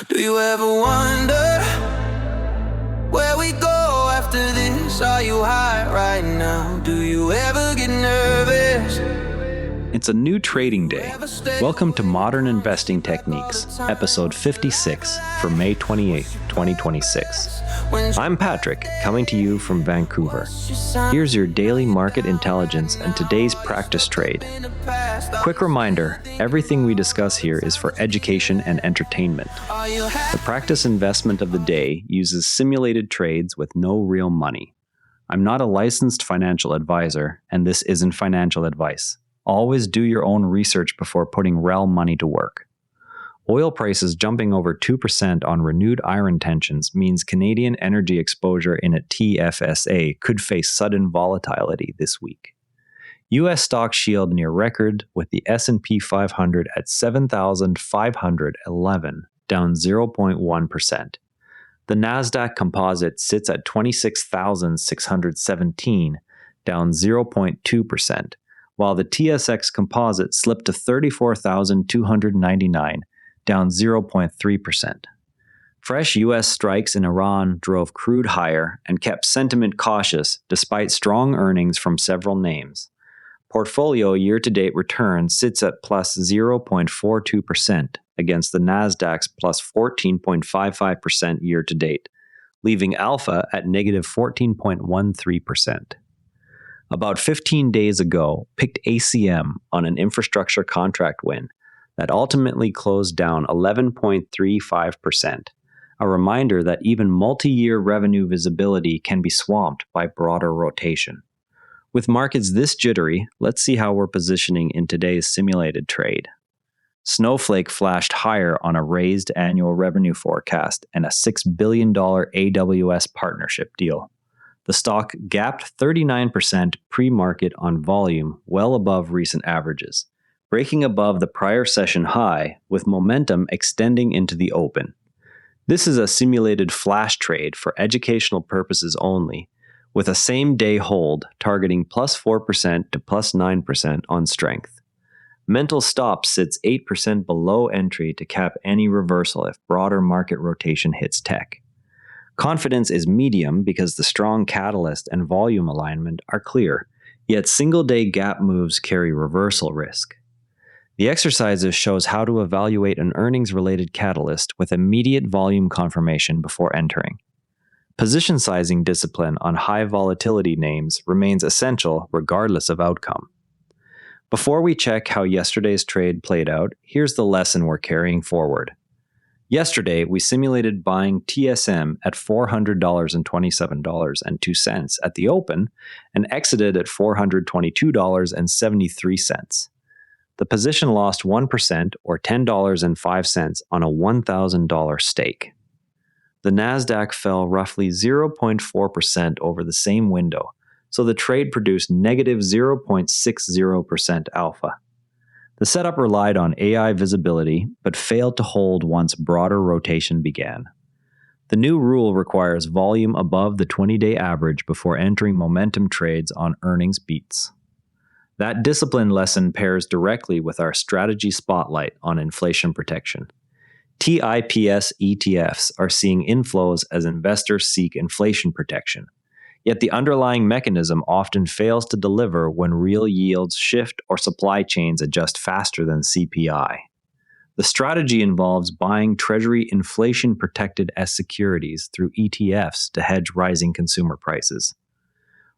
Do you ever wonder where we go after this? Are you high right now? Do you ever get nervous? It's a new trading day. Welcome to Modern Investing Techniques, episode 56 for May 28, 2026. I'm Patrick, coming to you from Vancouver. Here's your daily market intelligence and today's practice trade. Quick reminder, everything we discuss here is for education and entertainment. The practice investment of the day uses simulated trades with no real money. I'm not a licensed financial advisor, and this isn't financial advice. Always do your own research before putting real money to work. Oil prices jumping over 2% on renewed iron tensions means Canadian energy exposure in a TFSA could face sudden volatility this week. U.S. stocks shield near record with the S&P 500 at 7,511, down 0.1%. The NASDAQ Composite sits at 26,617, down 0.2%. While the TSX Composite slipped to 34,299, down 0.3%. Fresh U.S. strikes in Iran drove crude higher and kept sentiment cautious despite strong earnings from several names. Portfolio year-to-date return sits at plus 0.42% against the NASDAQ's plus 14.55% year-to-date, leaving alpha at negative 14.13%. About 15 days ago, picked ACM on an infrastructure contract win that ultimately closed down 11.35%, a reminder that even multi-year revenue visibility can be swamped by broader rotation. With markets this jittery, let's see how we're positioning in today's simulated trade. Snowflake flashed higher on a raised annual revenue forecast and a $6 billion AWS partnership deal. The stock gapped 39% pre-market on volume, well above recent averages, breaking above the prior session high with momentum extending into the open. This is a simulated flash trade for educational purposes only, with a same-day hold targeting plus 4% to plus 9% on strength. Mental stop sits 8% below entry to cap any reversal if broader market rotation hits tech. Confidence is medium because the strong catalyst and volume alignment are clear, yet single-day gap moves carry reversal risk. The exercises shows how to evaluate an earnings-related catalyst with immediate volume confirmation before entering. Position sizing discipline on high volatility names remains essential regardless of outcome. Before we check how yesterday's trade played out, here's the lesson we're carrying forward. Yesterday, we simulated buying TSM at $400.27.02 at the open and exited at $422.73. The position lost 1% or $10.05 on a $1,000 stake. The NASDAQ fell roughly 0.4% over the same window, so the trade produced negative 0.60% alpha. The setup relied on AI visibility, but failed to hold once broader rotation began. The new rule requires volume above the 20-day average before entering momentum trades on earnings beats. That discipline lesson pairs directly with our strategy spotlight on inflation protection. TIPS ETFs are seeing inflows as investors seek inflation protection. Yet the underlying mechanism often fails to deliver when real yields shift or supply chains adjust faster than CPI. The strategy involves buying Treasury inflation-protected S securities through ETFs to hedge rising consumer prices.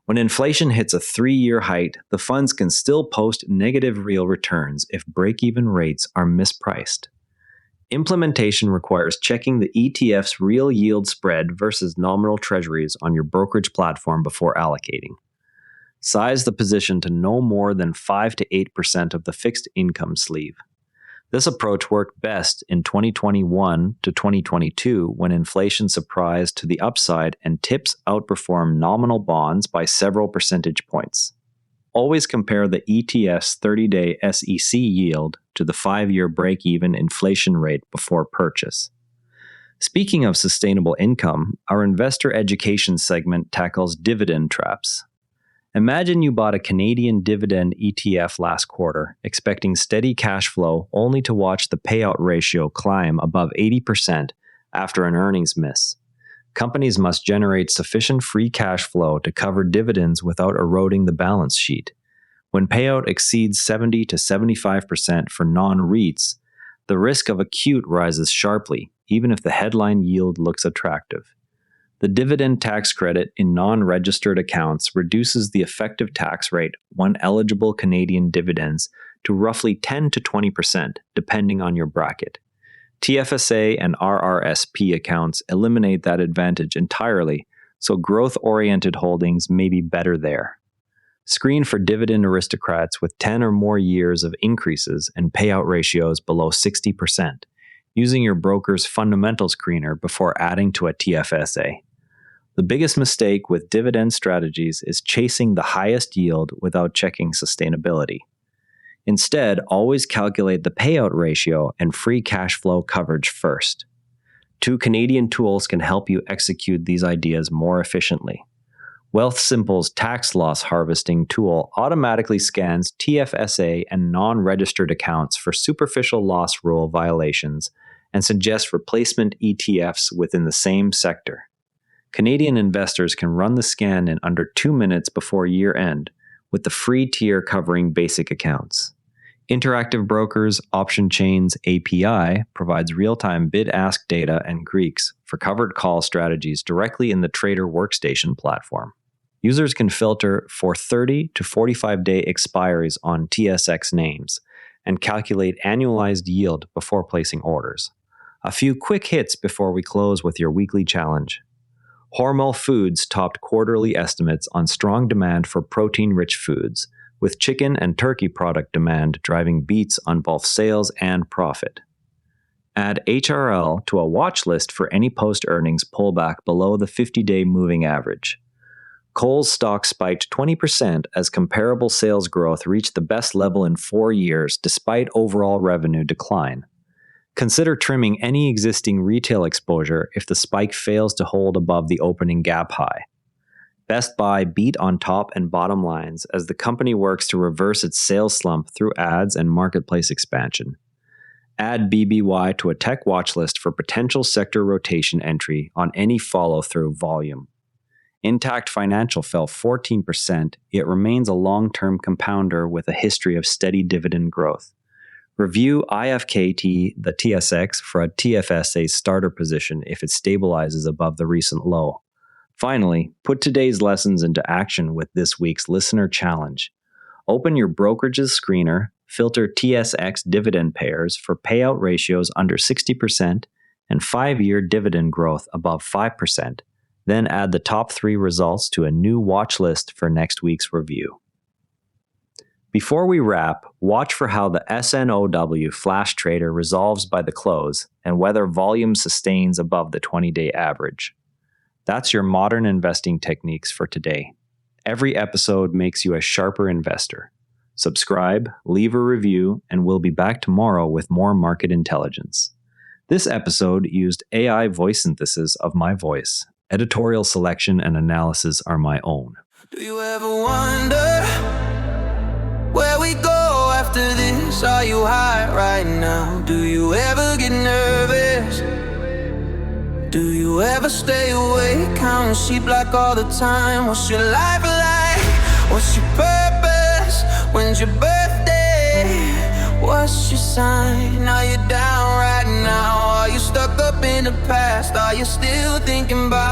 When inflation hits a 3-year height, the funds can still post negative real returns if break-even rates are mispriced. Implementation requires checking the ETF's real yield spread versus nominal treasuries on your brokerage platform before allocating. Size the position to no more than 5 to 8% of the fixed income sleeve. This approach worked best in 2021 to 2022 when inflation surprised to the upside and TIPS outperformed nominal bonds by several percentage points. Always compare the ETF's 30-day SEC yield to the 5-year break-even inflation rate before purchase. Speaking of sustainable income, our investor education segment tackles dividend traps. Imagine you bought a Canadian dividend ETF last quarter, expecting steady cash flow only to watch the payout ratio climb above 80% after an earnings miss. Companies must generate sufficient free cash flow to cover dividends without eroding the balance sheet. When payout exceeds 70 to 75% for non-REITs, the risk of acute rises sharply, even if the headline yield looks attractive. The dividend tax credit in non-registered accounts reduces the effective tax rate on eligible Canadian dividends to roughly 10 to 20%, depending on your bracket. TFSA and RRSP accounts eliminate that advantage entirely, so growth-oriented holdings may be better there. Screen for dividend aristocrats with 10 or more years of increases and payout ratios below 60%, using your broker's fundamental screener before adding to a TFSA. The biggest mistake with dividend strategies is chasing the highest yield without checking sustainability. Instead, always calculate the payout ratio and free cash flow coverage first. 2 Canadian tools can help you execute these ideas more efficiently. Wealthsimple's tax loss harvesting tool automatically scans TFSA and non-registered accounts for superficial loss rule violations and suggests replacement ETFs within the same sector. Canadian investors can run the scan in under 2 minutes before year-end, with the free tier covering basic accounts. Interactive Brokers Option Chains API provides real-time bid-ask data and Greeks for covered call strategies directly in the Trader Workstation platform. Users can filter for 30 to 45-day expiries on TSX names and calculate annualized yield before placing orders. A few quick hits before we close with your weekly challenge. Hormel Foods topped quarterly estimates on strong demand for protein-rich foods, with chicken and turkey product demand driving beats on both sales and profit. Add HRL to a watch list for any post-earnings pullback below the 50-day moving average. Kohl's stock spiked 20% as comparable sales growth reached the best level in 4 years despite overall revenue decline. Consider trimming any existing retail exposure if the spike fails to hold above the opening gap high. Best Buy beat on top and bottom lines as the company works to reverse its sales slump through ads and marketplace expansion. Add BBY to a tech watch list for potential sector rotation entry on any follow-through volume. Intact Financial fell 14%, yet remains a long-term compounder with a history of steady dividend growth. Review IFKT, the TSX, for a TFSA starter position if it stabilizes above the recent low. Finally, put today's lessons into action with this week's listener challenge. Open your brokerage's screener, filter TSX dividend pairs for payout ratios under 60% and 5-year dividend growth above 5%, then add the top 3 results to a new watch list for next week's review. Before we wrap, watch for how the SNOW flash trader resolves by the close and whether volume sustains above the 20-day average. That's your modern investing techniques for today. Every episode makes you a sharper investor. Subscribe, leave a review, and we'll be back tomorrow with more market intelligence. This episode used AI voice synthesis of my voice. Editorial selection and analysis are my own. Do you ever wonder where we go after this? Are you high right now? Do you ever get nervous? Do you ever stay awake, counting sheep like all the time? What's your life like? What's your purpose? When's your birthday? What's your sign? Are you down right now? Are you stuck up in the past? Are you still thinking about